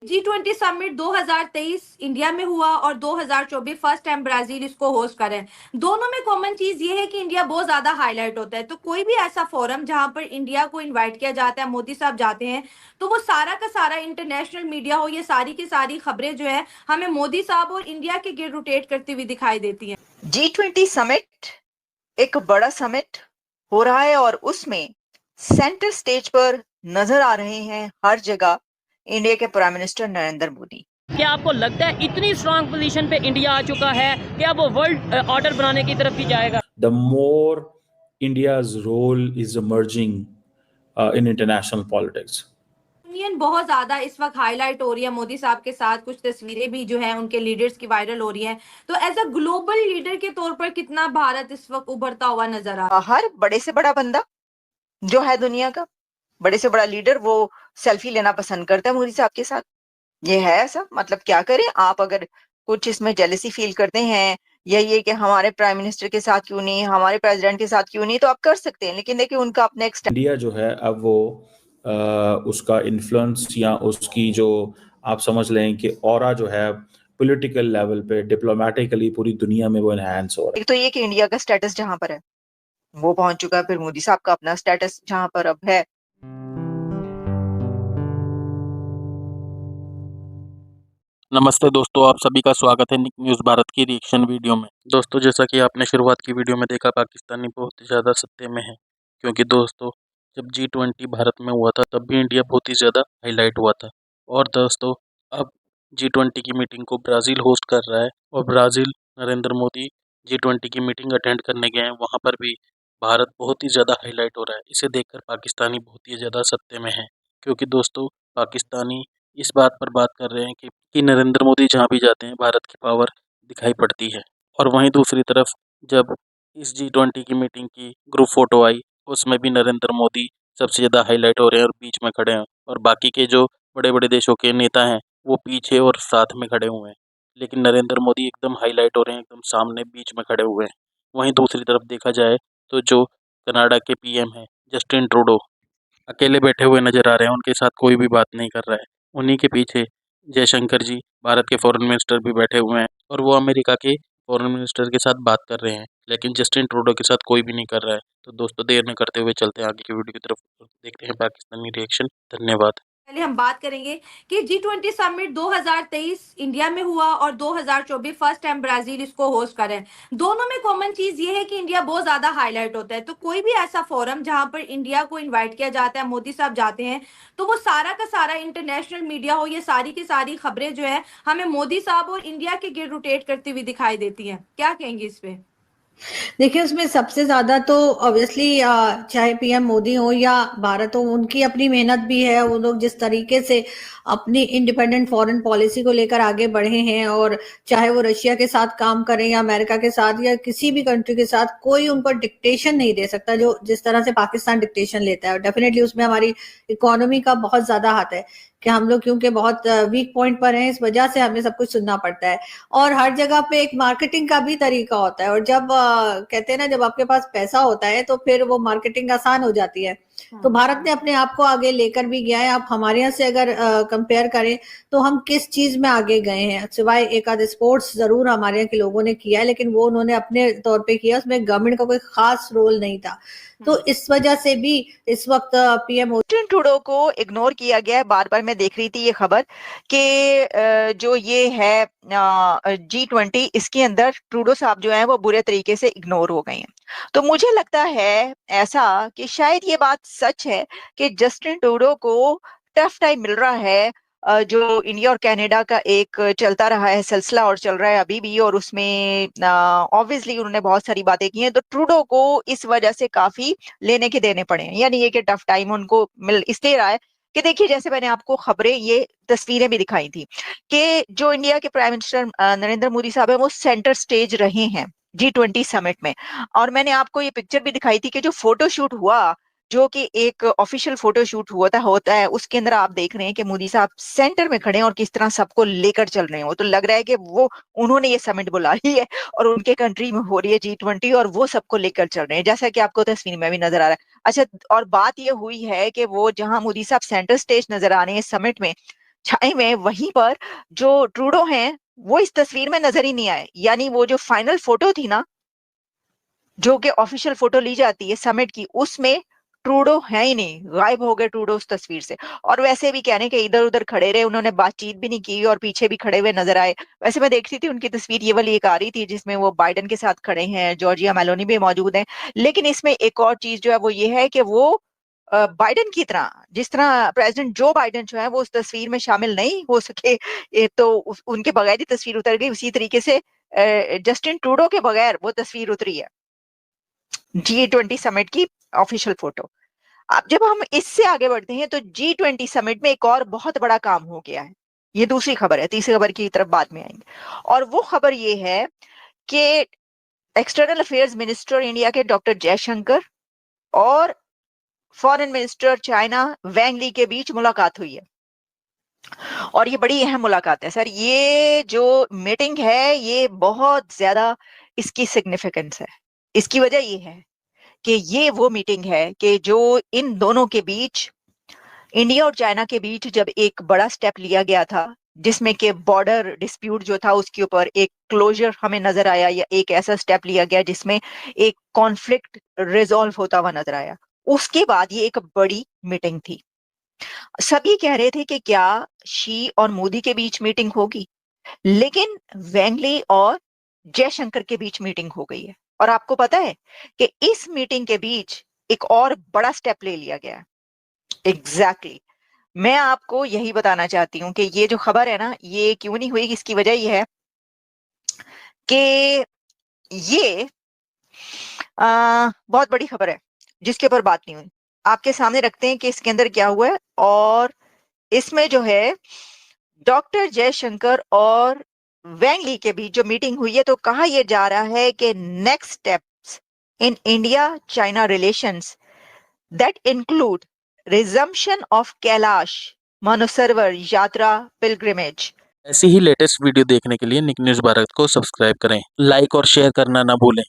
G20 summit 2023 India में हुआ और 2024 फर्स्ट टाइम ब्राजील इसको होस्ट कर रहे हैं। दोनों में कॉमन चीज ये है कि इंडिया बहुत ज्यादा हाईलाइट होता है। तो कोई भी ऐसा फोरम जहां पर इंडिया को इनवाइट किया जाता है, मोदी साहब जाते हैं, तो वो सारा का सारा इंटरनेशनल मीडिया हो, ये सारी की सारी खबरें जो है हमें मोदी साहब और इंडिया के गिर्द रोटेट करती हुई दिखाई देती हैं। G20 समिट एक बड़ा समिट हो रहा है और उसमें सेंटर स्टेज पर नजर आ रहे हैं हर जगह इंडिया के प्राइम मिनिस्टर नरेंद्र मोदी। क्या आपको लगता है इतनी स्ट्रांग पोजीशन पे इंडिया आ चुका है कि अब वो वर्ल्ड ऑर्डर बनाने की तरफ भी जाएगा? The more India's role is emerging in international politics. Union बहुत ज्यादा इस वक्त हाईलाइट हो रही है। मोदी साहब के साथ कुछ तस्वीरें भी जो हैं उनके लीडर्स की वायरल हो रही हैं। तो एज अ ग्लोबल लीडर के तौर पर कितना भारत इस वक्त उभरता हुआ नजर आ रहा है। हर बड़े से बड़ा बंदा जो है दुनिया का, बड़े से बड़ा लीडर, वो सेल्फी लेना पसंद करता है मोदी साहब के साथ। ये है ऐसा, मतलब क्या करें आप, अगर कुछ इसमें जेलसी फील करते हैं या ये कि हमारे प्राइम मिनिस्टर के साथ क्यों नहीं, हमारे प्रेसिडेंट के साथ क्यों नहीं, तो आप कर सकते हैं, लेकिन देखिए उनका अपना एक इंडिया जो है अब वो उसका इन्फ्लुएंस या उसकी जो आप समझ लें कि ऑरा जो है पॉलिटिकल लेवल पे डिप्लोमेटिकली पूरी दुनिया में वो एनहांस हो रहा है। एक तो ये कि इंडिया का स्टेटस जहां पर है वो पहुंच चुका है, फिर मोदी साहब का अपना स्टेटस जहां पर अब है। नमस्ते दोस्तों, आप सभी का स्वागत है निक न्यूज़ भारत की रिएक्शन वीडियो में। दोस्तों, जैसा कि आपने शुरुआत की वीडियो में देखा, पाकिस्तानी बहुत ही ज़्यादा सत्ते में है, क्योंकि दोस्तों जब G20 भारत में हुआ था तब भी इंडिया बहुत ही ज़्यादा हाईलाइट हुआ था। और दोस्तों अब G20 की मीटिंग को ब्राज़ील होस्ट कर रहा है और ब्राज़ील नरेंद्र मोदी G20 की मीटिंग अटेंड करने गए हैं, वहाँ पर भी भारत बहुत ही ज़्यादा हाईलाइट हो रहा है। इसे देखकर पाकिस्तानी बहुत ही ज़्यादा सत्ते में है, क्योंकि दोस्तों पाकिस्तानी इस बात पर बात कर रहे हैं कि नरेंद्र मोदी जहाँ भी जाते हैं भारत की पावर दिखाई पड़ती है। और वहीं दूसरी तरफ जब इस G20 की मीटिंग की ग्रुप फोटो आई, उसमें भी नरेंद्र मोदी सबसे ज़्यादा हाईलाइट हो रहे हैं और बीच में खड़े हैं, और बाकी के जो बड़े बड़े देशों के नेता हैं वो पीछे और साथ में खड़े हुए हैं, लेकिन नरेंद्र मोदी एकदम हाईलाइट हो रहे हैं, एकदम सामने बीच में खड़े हुए हैं। वहीं दूसरी तरफ देखा जाए तो जो कनाडा के PM हैं जस्टिन ट्रूडो अकेले बैठे हुए नजर आ रहे हैं, उनके साथ कोई भी बात नहीं कर रहा है। उन्हीं के पीछे जयशंकर जी भारत के फॉरेन मिनिस्टर भी बैठे हुए हैं और वो अमेरिका के फॉरेन मिनिस्टर के साथ बात कर रहे हैं, लेकिन जस्टिन ट्रूडो के साथ कोई भी नहीं कर रहा है। तो दोस्तों देर न करते हुए चलते हैं आगे की वीडियो की तरफ, देखते हैं पाकिस्तानी रिएक्शन। धन्यवाद। पहले हम बात करेंगे कि G20 समिट 2023 इंडिया में हुआ और 2024 फर्स्ट टाइम ब्राजील इसको होस्ट कर रहे हैं। दोनों में कॉमन चीज ये है कि इंडिया बहुत ज्यादा हाईलाइट होता है। तो कोई भी ऐसा फोरम जहां पर इंडिया को इनवाइट किया जाता है, मोदी साहब जाते हैं, तो वो सारा का सारा इंटरनेशनल मीडिया हो, ये सारी की सारी खबरें जो है हमें मोदी साहब और इंडिया के गिर्द रोटेट करती हुई दिखाई देती हैं। क्या कहेंगे इस पे? देखिए, उसमें सबसे ज़्यादा तो ऑब्वियसली चाहे पीएम मोदी हो या भारत हो, उनकी अपनी मेहनत भी है। वो लोग जिस तरीके से अपनी इंडिपेंडेंट फॉरेन पॉलिसी को लेकर आगे बढ़े हैं, और चाहे वो रशिया के साथ काम करें या अमेरिका के साथ या किसी भी कंट्री के साथ, कोई उन पर डिक्टेशन नहीं दे सकता जो जिस तरह से पाकिस्तान डिक्टेशन लेता है। और डेफिनेटली उसमें हमारी इकोनॉमी का बहुत ज़्यादा हाथ है कि हम लोग क्योंकि बहुत वीक पॉइंट पर हैं, इस वजह से हमें सब कुछ सुनना पड़ता है। और हर जगह पे एक मार्केटिंग का भी तरीका होता है, और जब कहते हैं ना, जब आपके पास पैसा होता है तो फिर वो मार्केटिंग आसान हो जाती है। तो भारत ने अपने आप को आगे लेकर भी गया है। आप हमारे यहाँ से अगर कंपेयर करें तो हम किस चीज में आगे गए हैं, सिवाय एक आध स्पोर्ट्स जरूर हमारे यहाँ के लोगों ने किया है, लेकिन वो उन्होंने अपने तौर पे किया, उसमें गवर्नमेंट का कोई खास रोल नहीं था। तो इस वजह से भी इस वक्त पीएम जस्टिन ट्रूडो को इग्नोर किया गया है। बार बार मैं देख रही थी ये खबर कि जो ये है G20, इसके अंदर ट्रूडो साहब जो हैं वो बुरे तरीके से इग्नोर हो गए हैं। तो मुझे लगता है ऐसा कि शायद ये बात सच है कि जस्टिन ट्रूडो को टफ टाइम मिल रहा है। जो इंडिया और कनाडा का एक चलता रहा है सिलसिला और चल रहा है अभी भी, और उसमें ऑब्वियसली उन्होंने बहुत सारी बातें की हैं, तो ट्रूडो को इस वजह से काफी लेने के देने पड़े हैं। यानी ये कि टफ टाइम उनको मिल इसलिए रहा है कि देखिए, जैसे मैंने आपको खबरें, ये तस्वीरें भी दिखाई थी कि जो इंडिया के प्राइम मिनिस्टर नरेंद्र मोदी साहब है वो सेंटर स्टेज रहे हैं G20 समिट में। और मैंने आपको ये पिक्चर भी दिखाई थी कि जो फोटो शूट हुआ, जो कि एक ऑफिशियल फोटो शूट होता है, उसके अंदर आप देख रहे हैं कि मोदी साहब सेंटर में खड़े हैं और किस तरह सबको लेकर चल रहे हैं। वो तो लग रहा है कि वो उन्होंने ये समिट बुला ली है और उनके कंट्री में हो रही है G20 और वो सबको लेकर चल रहे हैं, जैसा कि आपको तस्वीर में भी नजर आ रहा है। अच्छा, और बात ये हुई है कि वो जहां मोदी साहब सेंटर स्टेज नजर आ रहे हैं समिट में, छाए हुए हैं, वहीं पर जो ट्रूडो हैं वो इस तस्वीर में नजर ही नहीं आए। यानी वो जो फाइनल फोटो थी ना, जो कि ऑफिशियल फोटो ली जाती है समिट की, उसमें ट्रूडो है ही नहीं, गायब हो गए ट्रूडो उस तस्वीर से। और वैसे भी कहने के इधर उधर खड़े रहे, उन्होंने बातचीत भी नहीं की और पीछे भी खड़े हुए नजर आए। वैसे मैं देख रही थी उनकी तस्वीर, ये वाली एक आ रही थी जिसमें वो बाइडेन के साथ खड़े हैं, जॉर्जिया मेलोनी भी मौजूद हैं। लेकिन इसमें एक और चीज जो है वो ये है कि वो बाइडेन की तरह, जिस तरह प्रेसिडेंट जो बाइडेन जो है वो उस तस्वीर में शामिल नहीं हो सके, तो उनके बगैर ही तस्वीर उतर गई, उसी तरीके से जस्टिन ट्रूडो के बगैर वो तस्वीर उतरी है G20 समिट की ऑफिशियल फोटो। अब जब हम इससे आगे बढ़ते हैं तो G20 समिट में एक और बहुत बड़ा काम हो गया है। ये दूसरी खबर है, तीसरी खबर की तरफ बाद में आएंगे। और वो खबर ये है कि एक्सटर्नल अफेयर्स मिनिस्टर इंडिया के डॉक्टर जयशंकर और फॉरेन मिनिस्टर चाइना वैंग ली के बीच मुलाकात हुई है। और ये बड़ी अहम मुलाकात है सर। ये जो मीटिंग है ये बहुत ज्यादा इसकी सिग्निफिकेंस है। इसकी वजह ये है कि ये वो मीटिंग है कि जो इन दोनों के बीच, इंडिया और चाइना के बीच जब एक बड़ा स्टेप लिया गया था, जिसमें कि बॉर्डर डिस्प्यूट जो था उसके ऊपर एक क्लोजर हमें नजर आया, या एक ऐसा स्टेप लिया गया जिसमें एक कॉन्फ्लिक्ट रिजॉल्व होता हुआ नजर आया, उसके बाद ये एक बड़ी मीटिंग थी। सभी कह रहे थे कि क्या शी और मोदी के बीच मीटिंग होगी, लेकिन वेंगली और जयशंकर के बीच मीटिंग हो गई है। और आपको पता है कि इस मीटिंग के बीच एक और बड़ा स्टेप ले लिया गया है। एग्जैक्टली मैं आपको यही बताना चाहती हूँ कि ये जो खबर है ना, ये क्यों नहीं हुई, इसकी वजह ये है कि ये बहुत बड़ी खबर है जिसके ऊपर बात नहीं हुई। आपके सामने रखते हैं कि इसके अंदर क्या हुआ है। और इसमें जो है डॉक्टर जयशंकर और वैंग ली के बीच जो मीटिंग हुई है, तो कहा यह जा रहा है कि next steps in India China relations that include resumption of Kailash Mansarovar यात्रा पिलग्रिमेज। ऐसी ही लेटेस्ट वीडियो देखने के लिए निक न्यूज़ भारत को सब्सक्राइब करें, लाइक और शेयर करना ना भूलें।